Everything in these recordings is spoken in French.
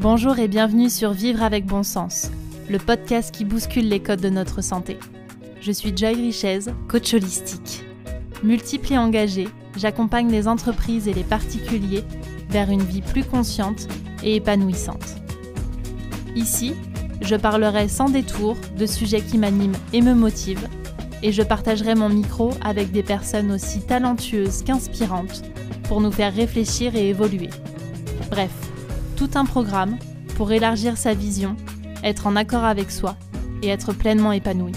Bonjour et bienvenue sur Vivre avec bon sens, le podcast qui bouscule les codes de notre santé. Je suis Joy Richez, coach holistique. Multiple et engagée, j'accompagne les entreprises et les particuliers vers une vie plus consciente et épanouissante. Ici, je parlerai sans détour de sujets qui m'animent et me motivent, et je partagerai mon micro avec des personnes aussi talentueuses qu'inspirantes pour nous faire réfléchir et évoluer. Bref, tout un programme pour élargir sa vision, être en accord avec soi et être pleinement épanoui.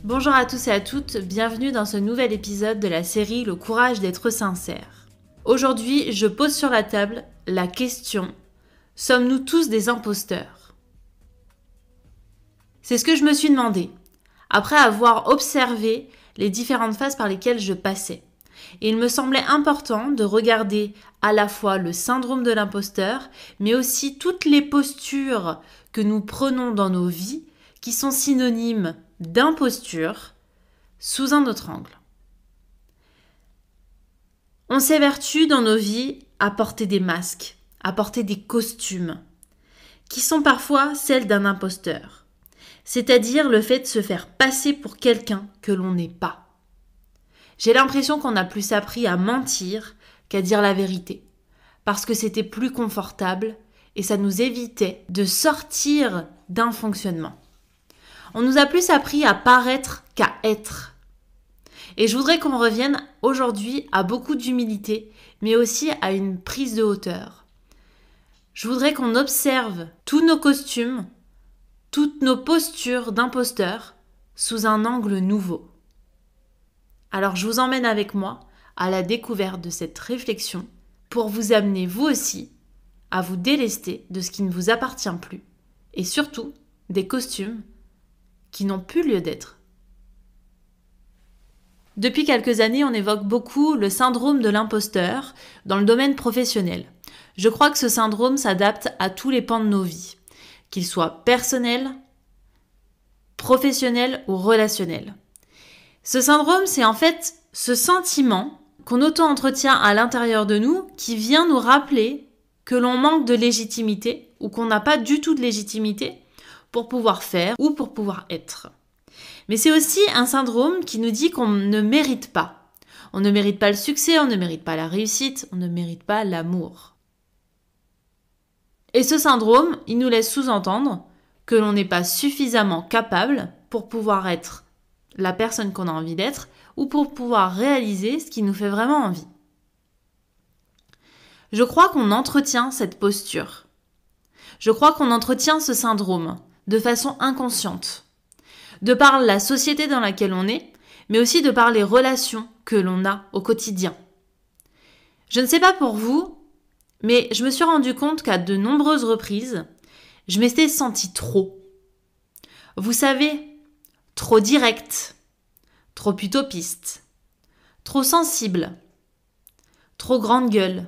Bonjour à tous et à toutes, bienvenue dans ce nouvel épisode de la série Le courage d'être sincère. Aujourd'hui, je pose sur la table la question « Sommes-nous tous des imposteurs ?» C'est ce que je me suis demandé, après avoir observé les différentes phases par lesquelles je passais. Et il me semblait important de regarder à la fois le syndrome de l'imposteur, mais aussi toutes les postures que nous prenons dans nos vies qui sont synonymes d'imposture sous un autre angle. On s'évertue dans nos vies à porter des masques, à porter des costumes, qui sont parfois celles d'un imposteur, c'est-à-dire le fait de se faire passer pour quelqu'un que l'on n'est pas. J'ai l'impression qu'on a plus appris à mentir qu'à dire la vérité, parce que c'était plus confortable et ça nous évitait de sortir d'un fonctionnement. On nous a plus appris à paraître qu'à être. Et je voudrais qu'on revienne aujourd'hui à beaucoup d'humilité, mais aussi à une prise de hauteur. Je voudrais qu'on observe tous nos costumes, toutes nos postures d'imposteurs sous un angle nouveau. Alors je vous emmène avec moi à la découverte de cette réflexion pour vous amener vous aussi à vous délester de ce qui ne vous appartient plus et surtout des costumes qui n'ont plus lieu d'être. Depuis quelques années, on évoque beaucoup le syndrome de l'imposteur dans le domaine professionnel. Je crois que ce syndrome s'adapte à tous les pans de nos vies, qu'ils soient personnels, professionnels ou relationnels. Ce syndrome, c'est en fait ce sentiment qu'on auto-entretient à l'intérieur de nous qui vient nous rappeler que l'on manque de légitimité ou qu'on n'a pas du tout de légitimité pour pouvoir faire ou pour pouvoir être. Mais c'est aussi un syndrome qui nous dit qu'on ne mérite pas. On ne mérite pas le succès, on ne mérite pas la réussite, on ne mérite pas l'amour. Et ce syndrome, il nous laisse sous-entendre que l'on n'est pas suffisamment capable pour pouvoir être la personne qu'on a envie d'être ou pour pouvoir réaliser ce qui nous fait vraiment envie. Je crois qu'on entretient cette posture. Je crois qu'on entretient ce syndrome de façon inconsciente, de par la société dans laquelle on est, mais aussi de par les relations que l'on a au quotidien. Je ne sais pas pour vous, mais je me suis rendu compte qu'à de nombreuses reprises, je m'étais sentie trop. Vous savez, trop direct, trop utopiste, trop sensible, trop grande gueule,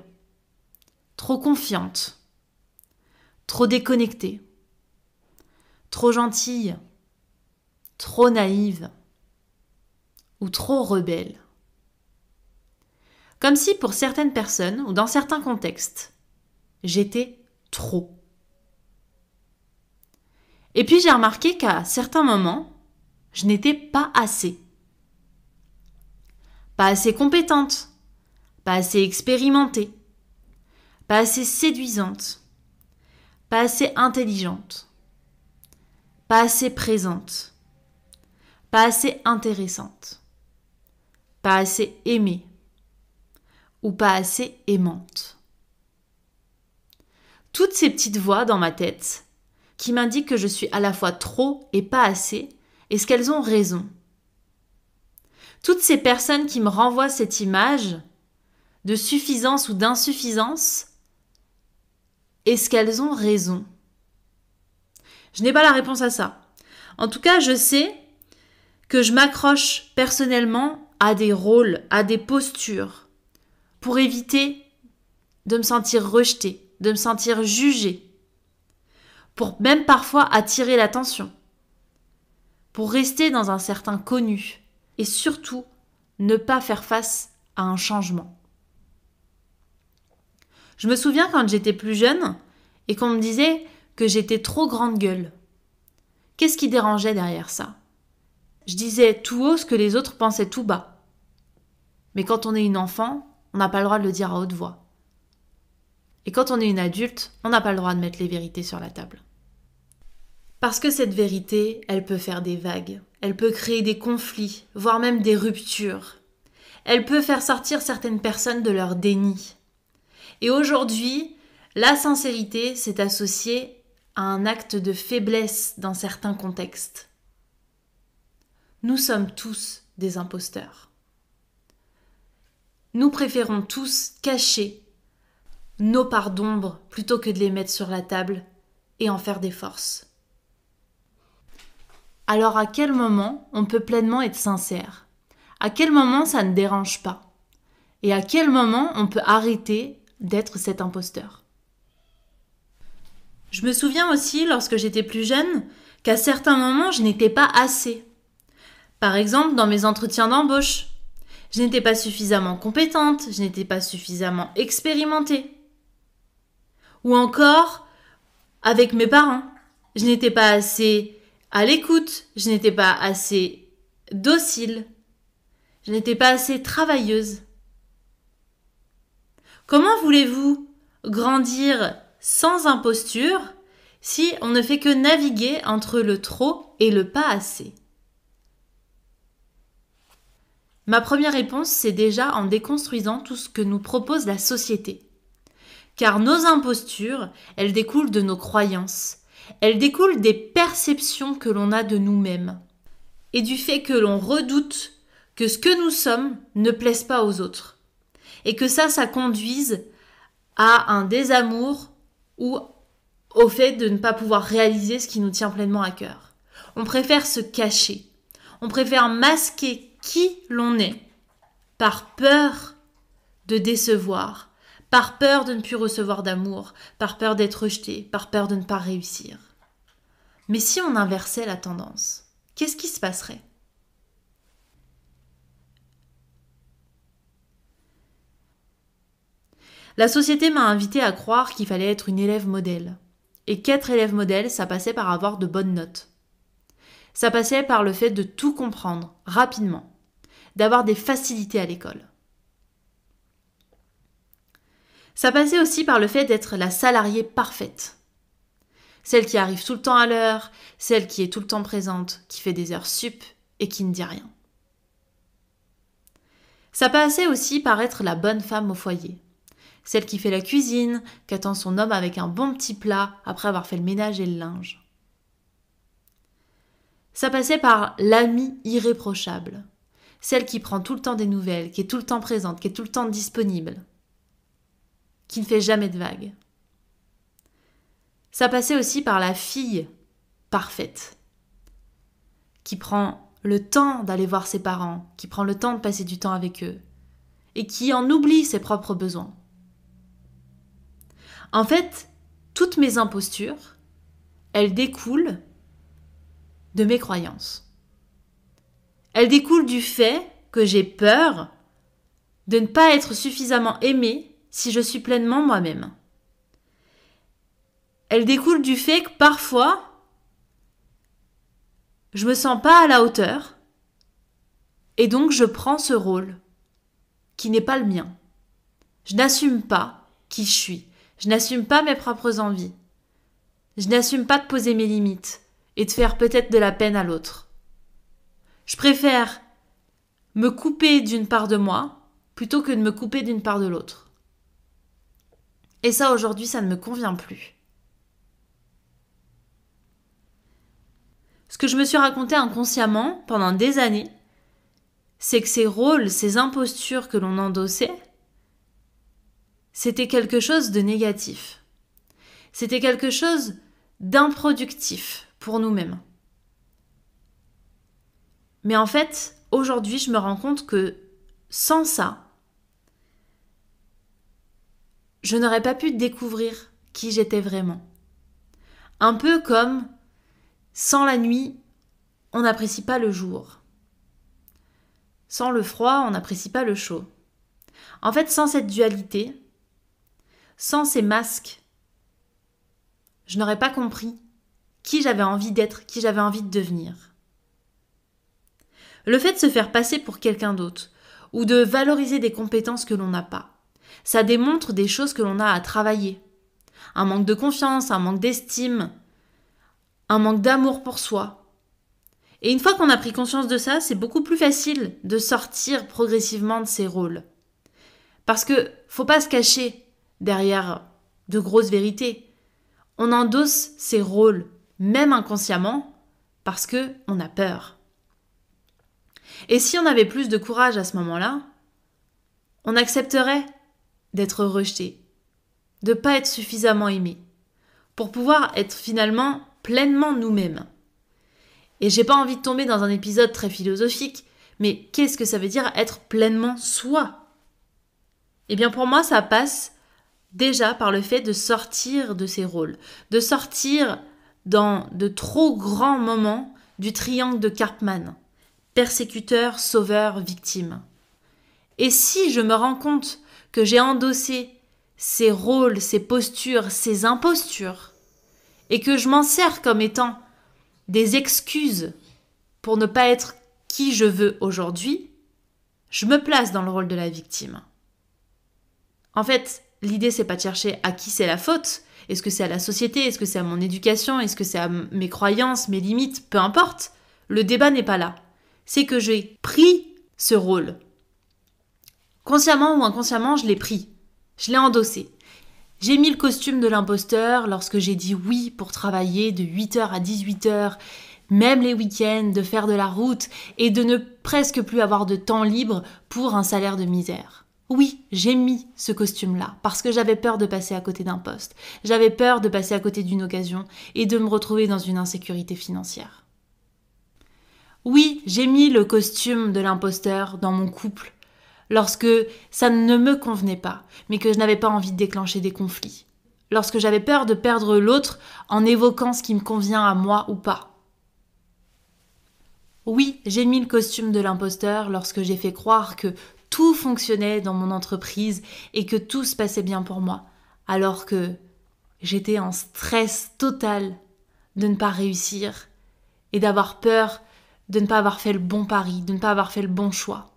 trop confiante, trop déconnectée, trop gentille, trop naïve ou trop rebelle. Comme si pour certaines personnes ou dans certains contextes, j'étais trop. Et puis j'ai remarqué qu'à certains moments, je n'étais pas assez. Pas assez compétente, pas assez expérimentée, pas assez séduisante, pas assez intelligente, pas assez présente, pas assez intéressante, pas assez aimée ou pas assez aimante. Toutes ces petites voix dans ma tête qui m'indiquent que je suis à la fois trop et pas assez, est-ce qu'elles ont raison? Toutes ces personnes qui me renvoient cette image de suffisance ou d'insuffisance, est-ce qu'elles ont raison? Je n'ai pas la réponse à ça. En tout cas, je sais que je m'accroche personnellement à des rôles, à des postures, pour éviter de me sentir rejetée, de me sentir jugée, pour même parfois attirer l'attention, pour rester dans un certain connu et surtout ne pas faire face à un changement. Je me souviens quand j'étais plus jeune et qu'on me disait que j'étais trop grande gueule. Qu'est-ce qui dérangeait derrière ça? Je disais tout haut ce que les autres pensaient tout bas. Mais quand on est une enfant, on n'a pas le droit de le dire à haute voix. Et quand on est une adulte, on n'a pas le droit de mettre les vérités sur la table. Parce que cette vérité, elle peut faire des vagues, elle peut créer des conflits, voire même des ruptures. Elle peut faire sortir certaines personnes de leur déni. Et aujourd'hui, la sincérité s'est associée à un acte de faiblesse dans certains contextes. Nous sommes tous des imposteurs. Nous préférons tous cacher nos parts d'ombre plutôt que de les mettre sur la table et en faire des forces. Alors à quel moment on peut pleinement être sincère? À quel moment ça ne dérange pas? Et à quel moment on peut arrêter d'être cet imposteur? Je me souviens aussi, lorsque j'étais plus jeune, qu'à certains moments, je n'étais pas assez. Par exemple, dans mes entretiens d'embauche, je n'étais pas suffisamment compétente, je n'étais pas suffisamment expérimentée. Ou encore, avec mes parents, je n'étais pas assez à l'écoute, je n'étais pas assez docile, je n'étais pas assez travailleuse. Comment voulez-vous grandir sans imposture si on ne fait que naviguer entre le trop et le pas assez? Ma première réponse, c'est déjà en déconstruisant tout ce que nous propose la société. Car nos impostures, elles découlent de nos croyances. Elles découlent des perceptions que l'on a de nous-mêmes. Et du fait que l'on redoute que ce que nous sommes ne plaise pas aux autres. Et que ça conduise à un désamour ou au fait de ne pas pouvoir réaliser ce qui nous tient pleinement à cœur. On préfère se cacher. On préfère masquer qui l'on est par peur de décevoir, par peur de ne plus recevoir d'amour, par peur d'être rejeté, par peur de ne pas réussir. Mais si on inversait la tendance, qu'est-ce qui se passerait? La société m'a invité à croire qu'il fallait être une élève modèle. Et qu'être élève modèle, ça passait par avoir de bonnes notes. Ça passait par le fait de tout comprendre rapidement, d'avoir des facilités à l'école. Ça passait aussi par le fait d'être la salariée parfaite. Celle qui arrive tout le temps à l'heure, celle qui est tout le temps présente, qui fait des heures sup et qui ne dit rien. Ça passait aussi par être la bonne femme au foyer. Celle qui fait la cuisine, qui attend son homme avec un bon petit plat après avoir fait le ménage et le linge. Ça passait par l'amie irréprochable. Celle qui prend tout le temps des nouvelles, qui est tout le temps présente, qui est tout le temps disponible, qui ne fait jamais de vagues. Ça passait aussi par la fille parfaite, qui prend le temps d'aller voir ses parents, qui prend le temps de passer du temps avec eux, et qui en oublie ses propres besoins. En fait, toutes mes impostures, elles découlent de mes croyances. Elles découlent du fait que j'ai peur de ne pas être suffisamment aimée si je suis pleinement moi-même. Elles découlent du fait que parfois, je me sens pas à la hauteur et donc je prends ce rôle qui n'est pas le mien. Je n'assume pas qui je suis. Je n'assume pas mes propres envies. Je n'assume pas de poser mes limites et de faire peut-être de la peine à l'autre. Je préfère me couper d'une part de moi plutôt que de me couper d'une part de l'autre. Et ça, aujourd'hui, ça ne me convient plus. Ce que je me suis raconté inconsciemment pendant des années, c'est que ces rôles, ces impostures que l'on endossait, c'était quelque chose de négatif. C'était quelque chose d'improductif pour nous-mêmes. Mais en fait, aujourd'hui, je me rends compte que sans ça, je n'aurais pas pu découvrir qui j'étais vraiment. Un peu comme sans la nuit, on n'apprécie pas le jour. Sans le froid, on n'apprécie pas le chaud. En fait, sans cette dualité, Sans ces masques, je n'aurais pas compris qui j'avais envie d'être, qui j'avais envie de devenir. Le fait de se faire passer pour quelqu'un d'autre ou de valoriser des compétences que l'on n'a pas, ça démontre des choses que l'on a à travailler. Un manque de confiance, un manque d'estime, un manque d'amour pour soi. Et une fois qu'on a pris conscience de ça, c'est beaucoup plus facile de sortir progressivement de ces rôles. Parce que faut pas se cacher derrière de grosses vérités. On endosse ces rôles, même inconsciemment, parce qu'on a peur. Et si on avait plus de courage à ce moment-là, on accepterait d'être rejeté, de ne pas être suffisamment aimé, pour pouvoir être finalement pleinement nous-mêmes. Et j'ai pas envie de tomber dans un épisode très philosophique, mais qu'est-ce que ça veut dire être pleinement soi ? Eh bien pour moi, ça passe déjà par le fait de sortir de ces rôles, de sortir dans de trop grands moments du triangle de Karpman, persécuteur, sauveur, victime. Et si je me rends compte que j'ai endossé ces rôles, ces postures, ces impostures, et que je m'en sers comme étant des excuses pour ne pas être qui je veux aujourd'hui, je me place dans le rôle de la victime. En fait, l'idée, c'est pas de chercher à qui c'est la faute. Est-ce que c'est à la société ? Est-ce que c'est à mon éducation ? Est-ce que c'est à mes croyances, mes limites ? Peu importe. Le débat n'est pas là. C'est que j'ai pris ce rôle. Consciemment ou inconsciemment, je l'ai pris. Je l'ai endossé. J'ai mis le costume de l'imposteur lorsque j'ai dit oui pour travailler de 8h à 18h, même les week-ends, de faire de la route et de ne presque plus avoir de temps libre pour un salaire de misère. Oui, j'ai mis ce costume-là parce que j'avais peur de passer à côté d'un poste. J'avais peur de passer à côté d'une occasion et de me retrouver dans une insécurité financière. Oui, j'ai mis le costume de l'imposteur dans mon couple lorsque ça ne me convenait pas, mais que je n'avais pas envie de déclencher des conflits. Lorsque j'avais peur de perdre l'autre en évoquant ce qui me convient à moi ou pas. Oui, j'ai mis le costume de l'imposteur lorsque j'ai fait croire que tout fonctionnait dans mon entreprise et que tout se passait bien pour moi, alors que j'étais en stress total de ne pas réussir et d'avoir peur de ne pas avoir fait le bon pari, de ne pas avoir fait le bon choix.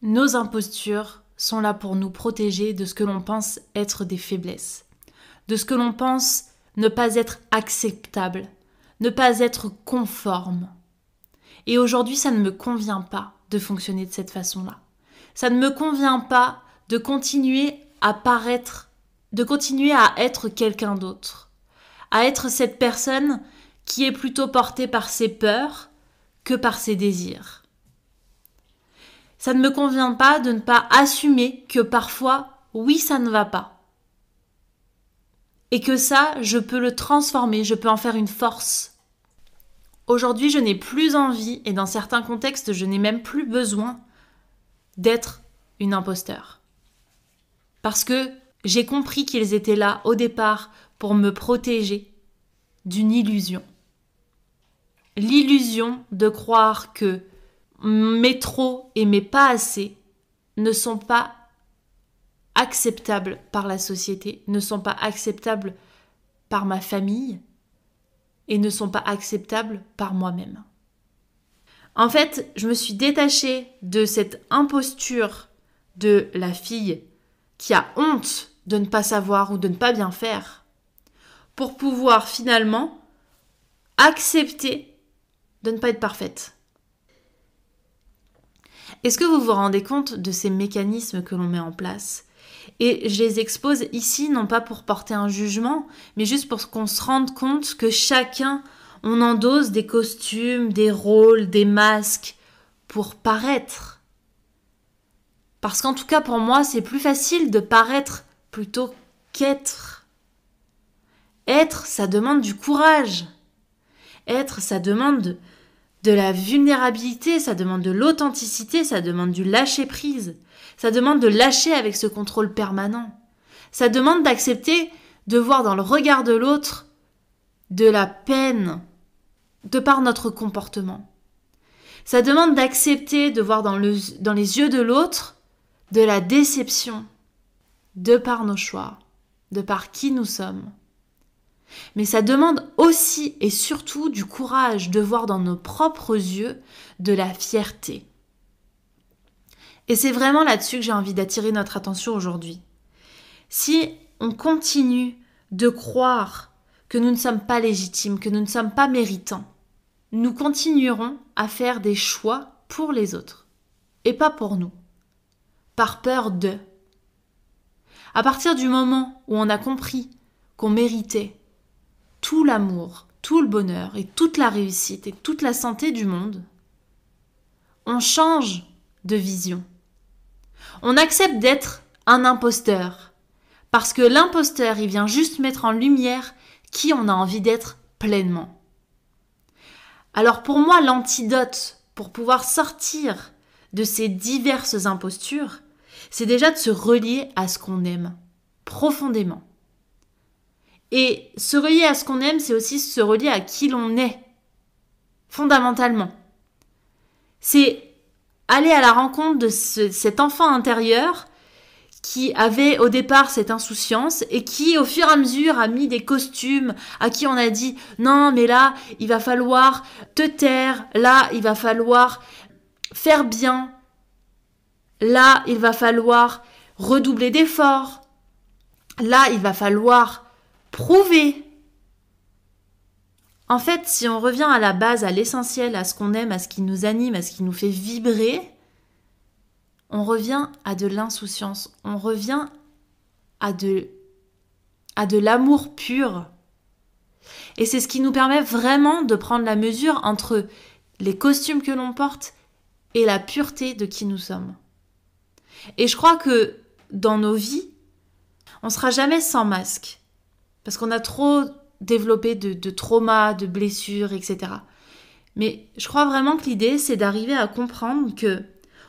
Nos impostures sont là pour nous protéger de ce que l'on pense être des faiblesses, de ce que l'on pense ne pas être acceptable, ne pas être conforme. Et aujourd'hui, ça ne me convient pas de fonctionner de cette façon-là. Ça ne me convient pas de continuer à paraître, de continuer à être quelqu'un d'autre, à être cette personne qui est plutôt portée par ses peurs que par ses désirs. Ça ne me convient pas de ne pas assumer que parfois, oui, ça ne va pas. Et que ça, je peux le transformer, je peux en faire une force. Aujourd'hui, je n'ai plus envie, et dans certains contextes, je n'ai même plus besoin d'être une imposteur. Parce que j'ai compris qu'ils étaient là au départ pour me protéger d'une illusion. L'illusion de croire que mes trop et mes pas assez ne sont pas acceptables par la société, ne sont pas acceptables par ma famille et ne sont pas acceptables par moi-même. En fait, je me suis détachée de cette imposture de la fille qui a honte de ne pas savoir ou de ne pas bien faire pour pouvoir finalement accepter de ne pas être parfaite. Est-ce que vous vous rendez compte de ces mécanismes que l'on met en place ? Et je les expose ici, non pas pour porter un jugement, mais juste pour qu'on se rende compte que chacun, on endosse des costumes, des rôles, des masques pour paraître. Parce qu'en tout cas, pour moi, c'est plus facile de paraître plutôt qu'être. Être, ça demande du courage. Être, ça demande de la vulnérabilité, ça demande de l'authenticité, ça demande du lâcher-prise. Ça demande de lâcher avec ce contrôle permanent. Ça demande d'accepter de voir dans le regard de l'autre de la peine de par notre comportement. Ça demande d'accepter de voir dans les yeux de l'autre de la déception. de par nos choix, de par qui nous sommes. Mais ça demande aussi et surtout du courage de voir dans nos propres yeux de la fierté. Et c'est vraiment là-dessus que j'ai envie d'attirer notre attention aujourd'hui. Si on continue de croire que nous ne sommes pas légitimes, que nous ne sommes pas méritants, nous continuerons à faire des choix pour les autres et pas pour nous, par peur de. À partir du moment où on a compris qu'on méritait tout l'amour, tout le bonheur et toute la réussite et toute la santé du monde, on change de vision. On accepte d'être un imposteur parce que l'imposteur, il vient juste mettre en lumière qui on a envie d'être pleinement. Alors pour moi, l'antidote pour pouvoir sortir de ces diverses impostures, c'est déjà de se relier à ce qu'on aime profondément. Et se relier à ce qu'on aime, c'est aussi se relier à qui l'on est, fondamentalement. C'est aller à la rencontre de cet enfant intérieur qui avait au départ cette insouciance et qui, au fur et à mesure, a mis des costumes, à qui on a dit « Non, mais là, il va falloir te taire, là, il va falloir faire bien, là, il va falloir redoubler d'efforts, là, il va falloir... » prouver. En fait, si on revient à la base, à l'essentiel, à ce qu'on aime, à ce qui nous anime, à ce qui nous fait vibrer, on revient à de l'insouciance, on revient à de l'amour pur. Et c'est ce qui nous permet vraiment de prendre la mesure entre les costumes que l'on porte et la pureté de qui nous sommes. Et je crois que dans nos vies, on ne sera jamais sans masque. Parce qu'on a trop développé de traumas, de blessures, etc. Mais je crois vraiment que l'idée, c'est d'arriver à comprendre que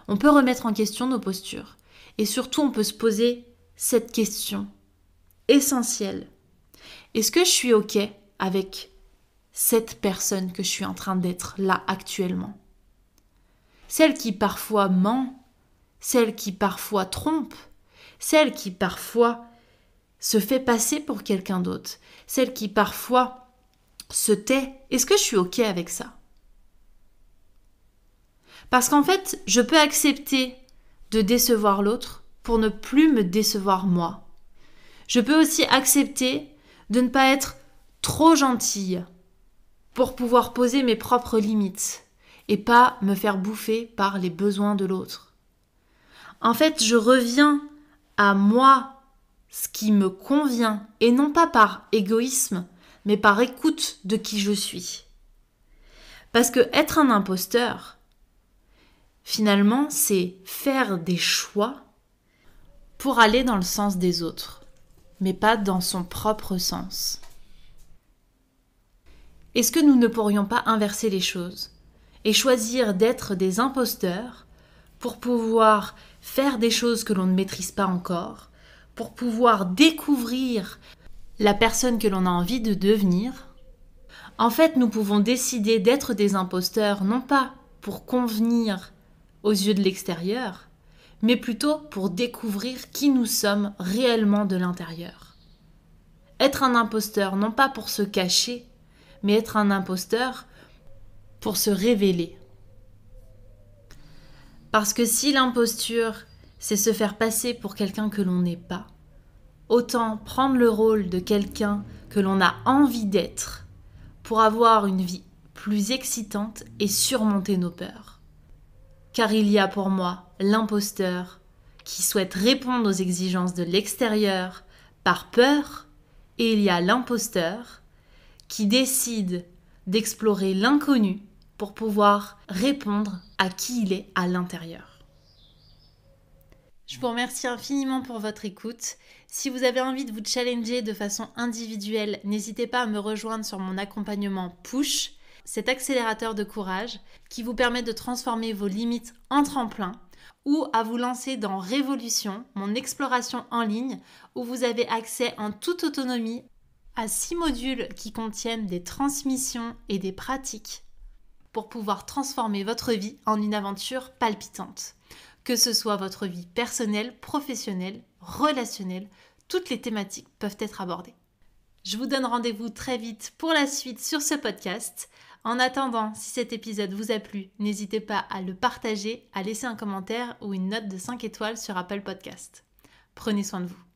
on peut remettre en question nos postures. Et surtout, on peut se poser cette question essentielle. Est-ce que je suis OK avec cette personne que je suis en train d'être là actuellement? Celle qui parfois ment, celle qui parfois trompe, celle qui parfois se fait passer pour quelqu'un d'autre, celle qui parfois se tait. Est-ce que je suis OK avec ça? Parce qu'en fait, je peux accepter de décevoir l'autre pour ne plus me décevoir moi. Je peux aussi accepter de ne pas être trop gentille pour pouvoir poser mes propres limites et pas me faire bouffer par les besoins de l'autre. En fait, je reviens à moi, ce qui me convient, et non pas par égoïsme, mais par écoute de qui je suis. Parce que être un imposteur, finalement, c'est faire des choix pour aller dans le sens des autres, mais pas dans son propre sens. Est-ce que nous ne pourrions pas inverser les choses et choisir d'être des imposteurs pour pouvoir faire des choses que l'on ne maîtrise pas encore, pour pouvoir découvrir la personne que l'on a envie de devenir? En fait, nous pouvons décider d'être des imposteurs, non pas pour convenir aux yeux de l'extérieur, mais plutôt pour découvrir qui nous sommes réellement de l'intérieur. Être un imposteur, non pas pour se cacher, mais être un imposteur pour se révéler. Parce que si l'imposture, c'est se faire passer pour quelqu'un que l'on n'est pas, autant prendre le rôle de quelqu'un que l'on a envie d'être pour avoir une vie plus excitante et surmonter nos peurs. Car il y a pour moi l'imposteur qui souhaite répondre aux exigences de l'extérieur par peur, et il y a l'imposteur qui décide d'explorer l'inconnu pour pouvoir répondre à qui il est à l'intérieur. Je vous remercie infiniment pour votre écoute. Si vous avez envie de vous challenger de façon individuelle, n'hésitez pas à me rejoindre sur mon accompagnement Push, cet accélérateur de courage qui vous permet de transformer vos limites en tremplin, ou à vous lancer dans Révolution, mon exploration en ligne, où vous avez accès en toute autonomie à 6 modules qui contiennent des transmissions et des pratiques pour pouvoir transformer votre vie en une aventure palpitante. Que ce soit votre vie personnelle, professionnelle, relationnelle, toutes les thématiques peuvent être abordées. Je vous donne rendez-vous très vite pour la suite sur ce podcast. En attendant, si cet épisode vous a plu, n'hésitez pas à le partager, à laisser un commentaire ou une note de 5 étoiles sur Apple Podcast. Prenez soin de vous.